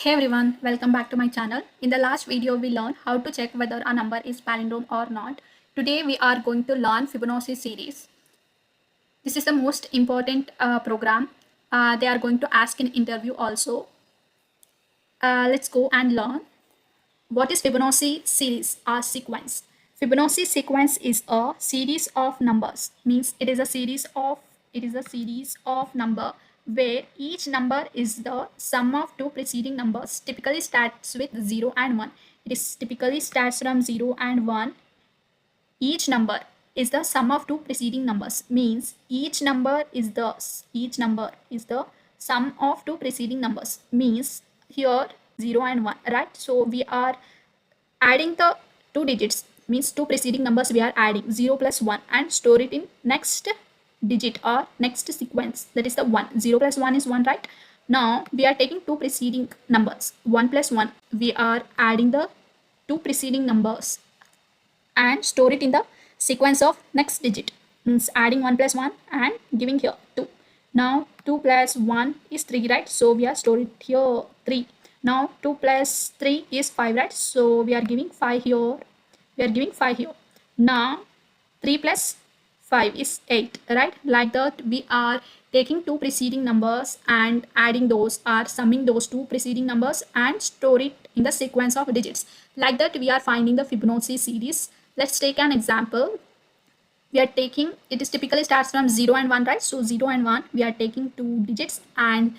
Hey everyone, welcome back to my channel. In the last video, we learned how to check whether a number is palindrome or not. Today, we are going to learn Fibonacci series. This is the most important program. They are going to ask in interview also. Let's go and learn. What is Fibonacci series or sequence? Fibonacci sequence is a series of numbers. Means it is a series of number where each number is the sum of two preceding numbers. Typically starts with 0 and 1. It is typically starts from 0 and 1. Each number is the sum of two preceding numbers. Means each number is the sum of two preceding numbers. Means here 0 and 1, right? So we are adding the two digits, means two preceding numbers we are adding 0 plus 1 and store it in next digit or next sequence, that is the 1. 0 plus 1 is 1, right? Now we are taking two preceding numbers, 1 plus 1, we are adding the two preceding numbers and store it in the sequence of next digit, means adding 1 plus 1 and giving here 2. Now 2 plus 1 is 3, right? So we are storing here 3. Now 2 plus 3 is 5, right? So we are giving 5 here. Now 3 plus 5 is 8, right? Like that we are taking two preceding numbers and adding those or summing those two preceding numbers and store it in the sequence of digits. Like that we are finding the Fibonacci series. Let's take an example. We are taking, it is typically starts from 0 and 1, right? So 0 and 1, we are taking two digits and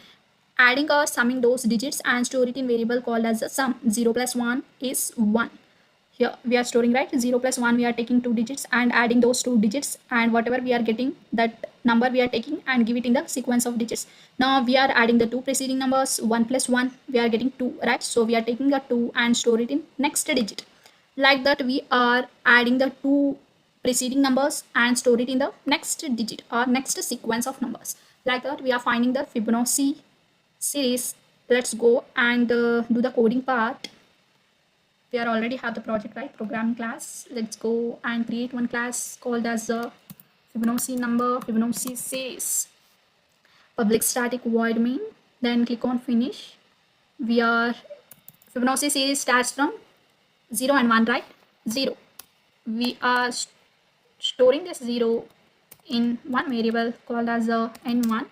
adding or summing those digits and store it in variable called as the sum. 0 plus 1 is 1. Here we are storing, right? 0 plus 1, we are taking two digits and adding those two digits, and whatever we are getting, that number we are taking and give it in the sequence of digits. Now we are adding the two preceding numbers, 1 plus 1, we are getting 2, right? So we are taking the 2 and store it in next digit. Like that we are adding the two preceding numbers and store it in the next digit or next sequence of numbers. Like that we are finding the Fibonacci series. Let's go and do the coding part. We are already have the project, right? Programming class. Let's go and create one class called as the Fibonacci series. Public static void main. Then click on finish. We are Fibonacci series starts from 0 and 1, right? 0. We are storing this 0 in one variable called as the n1.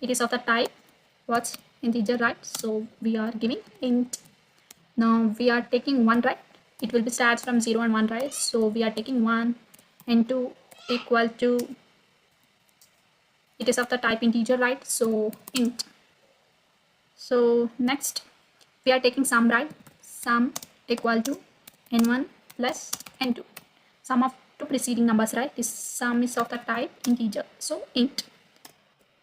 It is of the type what's integer, right? So we are giving int. Now we are taking 1, right? It will be starts from 0 and 1, right? So we are taking 1 and 2 equal to, it is of the type integer, right? So int. So next we are taking sum, right? Sum equal to n1 plus n2. Sum of two preceding numbers, right? This sum is of the type integer. So int.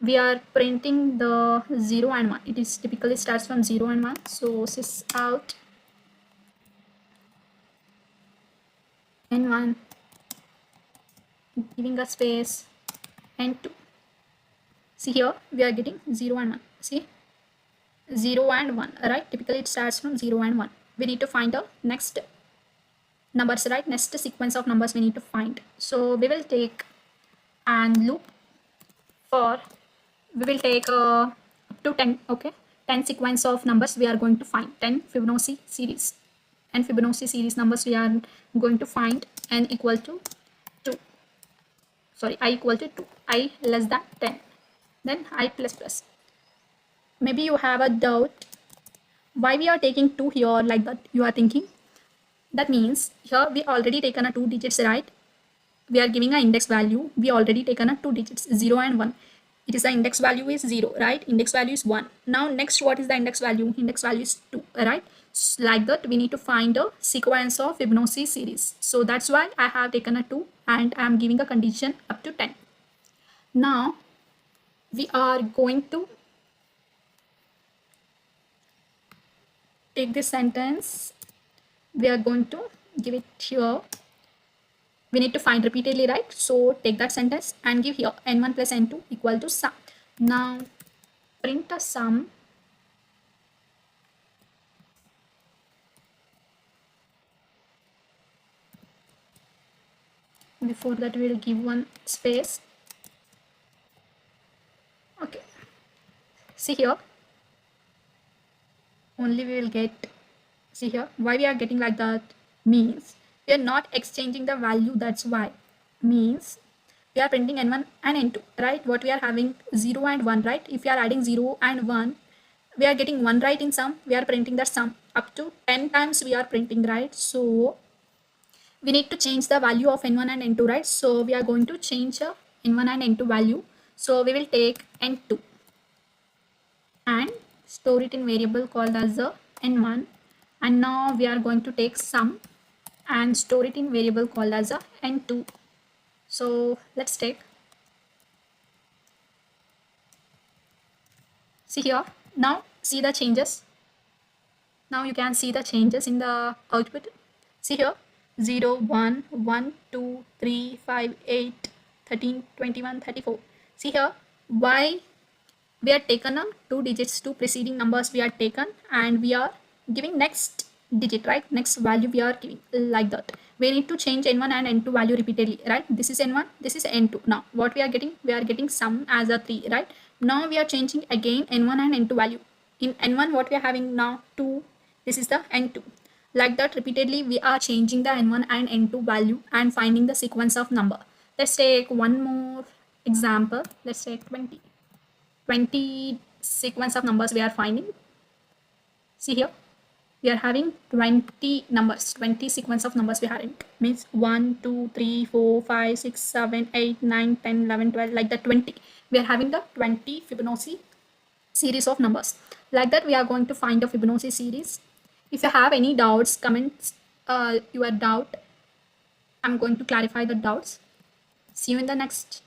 We are printing the 0 and 1. It is typically starts from 0 and 1. So sys out n1, giving a space n2. See here we are getting 0 and 1. See, 0 and 1, right? Typically it starts from 0 and 1. We need to find the next numbers, right? Next sequence of numbers we need to find. So we will take and loop for, we will take up to 10, okay? 10 sequence of numbers we are going to find, 10 Fibonacci series. And Fibonacci series numbers we are going to find n equal to 2. Sorry, I equal to 2, I less than 10, then I plus plus. Maybe you have a doubt why we are taking 2 here, like that you are thinking. That means here we already taken a 2 digits, right? We are giving an index value. We already taken a 2 digits, 0 and 1. It is the index value is 0, right? Index value is 1. Now next, what is the index value? Index value is 2, right? Like that we need to find a sequence of Fibonacci series. So that's why I have taken a 2 and I am giving a condition up to 10. Now we are going to take this sentence. We are going to give it here. We need to find repeatedly, right? So take that sentence and give here n1 plus n2 equal to sum. Now print a sum. Before that we will give one space. Okay, see here only we will get. See here, why we are getting like that means we are not exchanging the value. That's why. Means we are printing n1 and n2, right? What we are having 0 and 1, right? If we are adding 0 and 1, we are getting 1, right? In sum, we are printing the sum up to 10 times we are printing, right? So we need to change the value of n1 and n2, right? So we are going to change n1 and n2 value. So we will take n2 and store it in variable called as the n1, and now we are going to take sum and store it in variable called as a n2. So let's take, see here, now see the changes. Now you can see the changes in the output. See here, 0 1 1 2 3 5 8 13 21 34. See here, why we are taken 2 digits, 2 preceding numbers we are taken, and we are giving next digit, right? Next value we are giving like that. We need to change n1 and n2 value repeatedly, right? This is n1, this is n2. Now what we are getting, we are getting sum as a 3, right? Now we are changing again n1 and n2 value. In n1 what we are having now 2, this is the n2. Like that repeatedly we are changing the n1 and n2 value and finding the sequence of number. Let's take one more example. Let's take 20 sequence of numbers we are finding. See here, we are having 20 numbers, 20 sequence of numbers we are having. Means 1 2 3 4 5 6 7 8 9 10 11 12, like that 20. We are having the 20 Fibonacci series of numbers. Like that we are going to find the Fibonacci series. If you have any doubts, comments your doubt. I'm going to clarify the doubts. See you in the next